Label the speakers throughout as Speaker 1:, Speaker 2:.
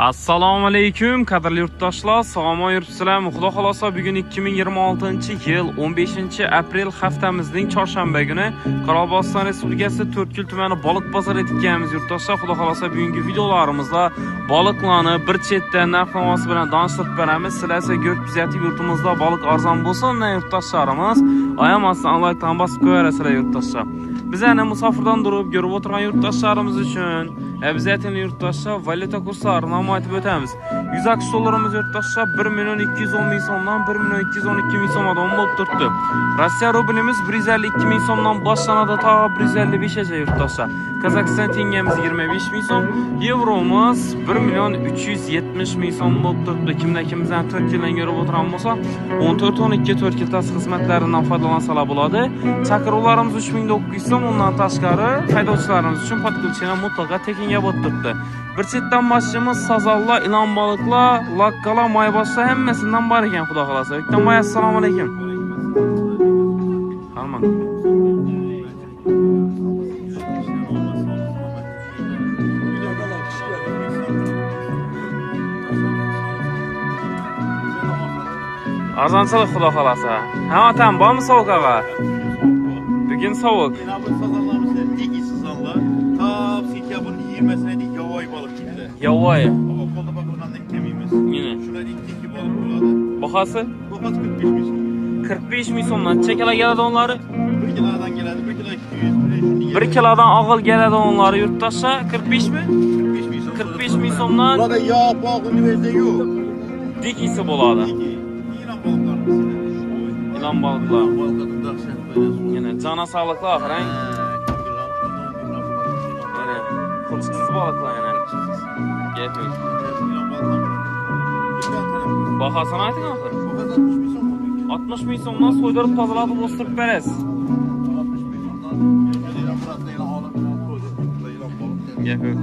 Speaker 1: Assalomu alaykum qadrli yurtdoshlar, sog'lom yuribsizlar. Xudo xolosa bugun 2026-yil 15-aprel haftamizning chorshanba kuni Qoraqalpog'iston Respublikasi To'rtko'l tumani Baliq bozori etikamiz yurtdoshlar. Xudo xolosa bugungi videolarimizda baliqlarni bir chetda narx-navosi bilan tanishtirib beramiz. Sizlar ko'p bizatib yurtimizda baliq arzon bo'lsin, yurtdoshlarimiz ayamasdan like-dan bosib qo'yasizlar yurtdoshlar. Bizlarni musofirdan turib ko'rib o'tirgan yurtdoshlarimiz uchun bizatning yurtdoshlar valyuta kurslarini aytib o'tamiz. 100 aks dollarimiz yurtdoshlar 1.210 ming so'mdan 1.212 ming so'mdan bo'lib turibdi. Rossiya rublimiz 152 ming so'mdan boshlanadi, ta 155 gacha yurtdoshlar. Qozog'iston tengamiz 25 ming so'm, yevromiz 1.370 ming so'm bo'lib turibdi. Kimdan kimizdan 4 yildan ko'rib o'tirgan bo'lsa, 14-12 4 xizmatlaridan foydalansalar bo'ladi. Chaqiruvlarimiz 3900 so'm, undan tashqari haydovchilarimiz uchun podключение mutlaqo tekinga bo'lib turibdi. Bir chetdan boshimiz sazallar, ilon baliqlar, lakkalar, mayboshlar hammasidan bor ekan, xudo xolasa. Bitta moy assalomu alaykum. Qarman. Arzonchilik xudo xolasa. Ha, otam, bormi sovuq og'a? Bugun sovuq. Yovvoyi.
Speaker 2: Qo'lda bakılgandan kemimiz.
Speaker 1: Yine.
Speaker 2: Şurada iki balık buladı.
Speaker 1: Bahası?
Speaker 2: Bahası 45 ming so'm.
Speaker 1: 45 ming so'mdan chekala keladi onlari.
Speaker 2: 1 kilodan geladi, 1 kilo 200.
Speaker 1: 1 kilodan og'il keladi onlari yurtdoshlar. 45 mi?
Speaker 2: 45 ming so'm.
Speaker 1: 45 ming so'mdan
Speaker 2: Burada yağ, bak, üniversite yok.
Speaker 1: dikisi bo'ladi.
Speaker 2: İran balıklarımız.
Speaker 1: İlan balıqlar.
Speaker 2: Balıklardan dahşet böyle.
Speaker 1: Yine cana sağlıklı axirang. Yine qulchiksiz balıqlar yana. Gap yo'q. Bahasini ayting axir. 60 ming so'mdan so'ydirib tozalatib o'stirib berasiz. Gap yo'q.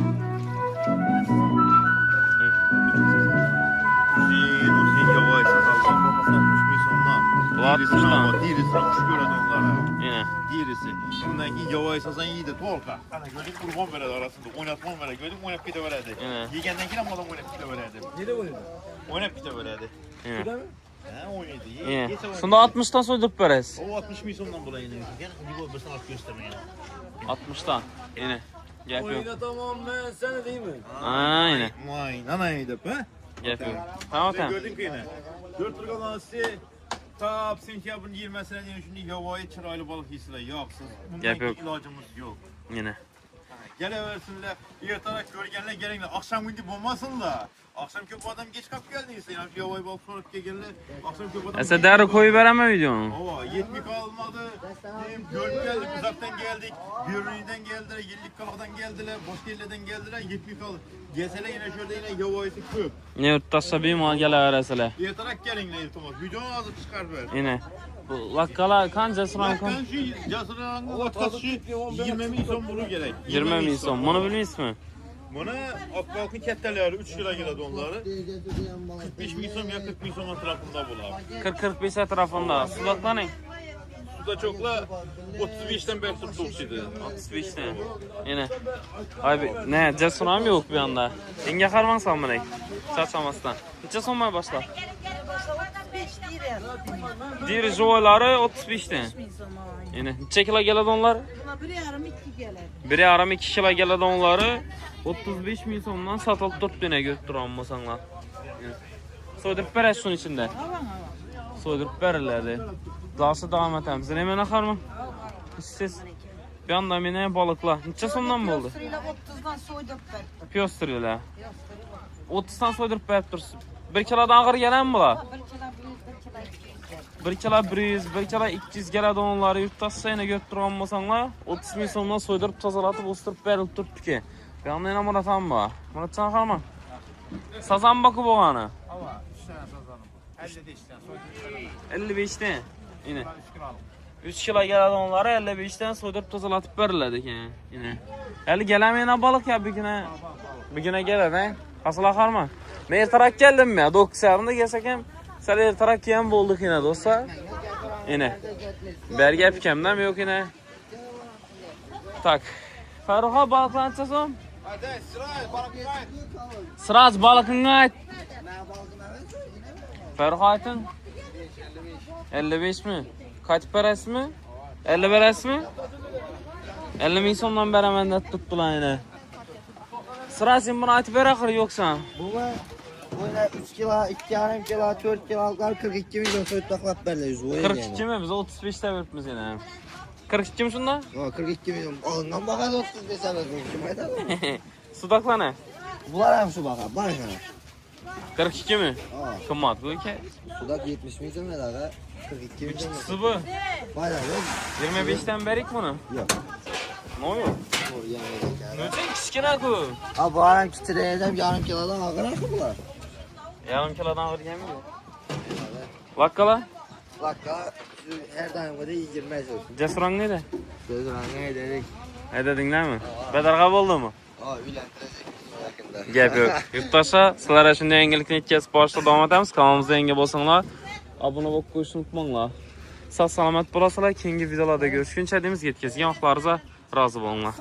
Speaker 1: Yine.
Speaker 2: Dirisi. Bundan ki yavayı sasan iyiydi tolka. Ana gördüm kurban veredi arasında. Oynatman veredi. Gördüm oynap gide veredi. Yegenden ki ama adam oynap gide veredi.
Speaker 3: Nerede oynadı?
Speaker 2: Oynap gide veredi.
Speaker 1: Yine.
Speaker 2: Ha oynadı.
Speaker 1: Yine. Şunda 60'dan so'ydirib berasiz.
Speaker 2: O 60 ming so'mdan bulayın. Yani bir bir sanat göstermeyin.
Speaker 1: 60'dan. Yine. Gap yo'q.
Speaker 3: Oynatamam ben seni değil mi?
Speaker 1: Ha, yine.
Speaker 2: Vay nanaydı be.
Speaker 1: Gap yo'q. Tamam
Speaker 2: Sen
Speaker 1: otam.
Speaker 2: gördün ki yine. 4 lira lansı. Tap sentyabrın 20'sine diye şimdi yavayı çıraylı balık yiysiler yoksuz.
Speaker 1: Gap yok.
Speaker 2: İlacımız yok.
Speaker 1: Yine.
Speaker 2: Geleversinler, ertarak gölgenler gelenler. Akşam gündü bulmasınlar. Akşam köp adam geç kap geldiyse yani yavayı balık sonra gelirler. Akşam köp adam.
Speaker 1: Esa deri koyup veremem videonu.
Speaker 2: Ova 70 kalmadı. Göl geldik, uzaktan geldik. Bürününden geldiler, yıllık kalaktan geldiler, boş yerlerden geldiler. 70 kaldı. Gelseler yine şöyle yine yavayısı köp.
Speaker 1: Ne yurtdoshlar bemalol kelaverasizlar.
Speaker 2: Ertarak gelinler iltimos. Videonu azıcık çıkar ver.
Speaker 1: Yine. Bu lakkalar qanchasi
Speaker 2: Bakın
Speaker 1: rankan?
Speaker 2: şu Casırağı'nın atkası 20 ming so'm bunu gerek.
Speaker 1: 20 ming so'm. Buni bilmaysizmi?
Speaker 2: Buna Akbalk'ın ketteleri 3 lira geldi onları. 45 ming so'm ya 40 ming so'm tarafında bular.
Speaker 1: 40-45 atrofida. Sudoqlaring.
Speaker 2: Suda çokla 35'ten beri tuttu oksidi.
Speaker 1: 35'ten. Yine. Ay ne, jasur ham yo'q bu yanda. Menga qarmangsan mana. Charchamasdan. Necha so'mdan boshla? Diri joylari 35'ten. Yine. Necha kilo keladi onlari? 1,5-2 kilo keladi onlari. 35 ming so'mdan sotilib turibdi yana ko'rib turgan bo'lsanglar. So'ydirib berasiz shuni ichida. So'ydirib beriladi. Dası devam etamiz. Hemen akarmı? Siz bir anda mene balıklar. Neçe so'mdan bo'ldi?
Speaker 4: 30'dan so'ydirib berdi.
Speaker 1: Piyostirilar. 30'dan so'ydirib berib tursiz. 1 kilodan og'ir keladimi bular? 1 kilo 100, 1 kilo 200 keladi onlari yurtdoshlar yana ko'rib turgan bo'lsanglar, 30 ming so'mdan so'ydirib tozalatib o'stirib berilib turibdi-ki. Bu yoqda yana Muratam bor. Muratjon qarma. Sazan boku bo'lgani. 55'ten. Yine. 3 kilo keladi onlari 55'ten so'ydirib tozalatib beriladi ekan. Yine. Hali kelamayna balık ya buguna keladi, ha? Qasıla qarma. Men ertaroq keldim-mi? 9:30da kelsak ham, sal ertaroq kelgan bo'ldik yine do'stlar. Yine. Berga gap kamdan yo'q yine. Tak. Farruha balıqlar necha so'm?
Speaker 2: Hadi sıra balıkını ayt.
Speaker 1: Sırası balıkını ayt. Ferhat'ın 55 mi? Kaç parası mı? 50 parası mı? 50 bin sondan beri bende tuttular yine. Sırasın bunu ayıp bırakır yoksa.
Speaker 5: Bu böyle 3 kilo, 2,5 kilo, 4 kilolar 42 milyon söğüt taklap verle yüzü.
Speaker 1: 42 mi? Biz 35'te veripmiz yine. 42 mi şunda?
Speaker 5: O 42 milyon. Ondan bakar 35 sefer kim
Speaker 1: Sudakla ne?
Speaker 5: Bunlar hem su bakar. Bak
Speaker 1: 42 mi?
Speaker 5: Aa.
Speaker 1: Kımmat bu ki.
Speaker 5: Sudak 70 milyon ver aga. 42 milyon.
Speaker 1: Su bu.
Speaker 5: Bana yok.
Speaker 1: 25'ten berik bunu.
Speaker 5: Yok.
Speaker 1: Ne oluyor? Ne için kiskine ku?
Speaker 5: Abi bu adam titreyeceğim yarım kilodan ağır akı bunlar.
Speaker 1: Yarım kilodan ağır yemiyor. Bakkala.
Speaker 5: Lakka her daim kadar iyi girmez olsun.
Speaker 1: Cesurang neydi?
Speaker 5: Söz rangı dedik.
Speaker 1: Ne dedin değil mi? Bedarga oldu mu?
Speaker 5: Aa ülendirecek yakında.
Speaker 1: Gap yok. Yurttaşlar sizlere şimdi yangilikni yetkazib borishda davom etamiz. Kanalimizga yangi bo'lsanglar, obuna bo'lib qo'yishni unutmanglar. Sog' salomat bo'lasizlar. Keyingi videolarda görüşguncha deymiz. Yetkazgan vaqtlaringizga rozi bo'linglar.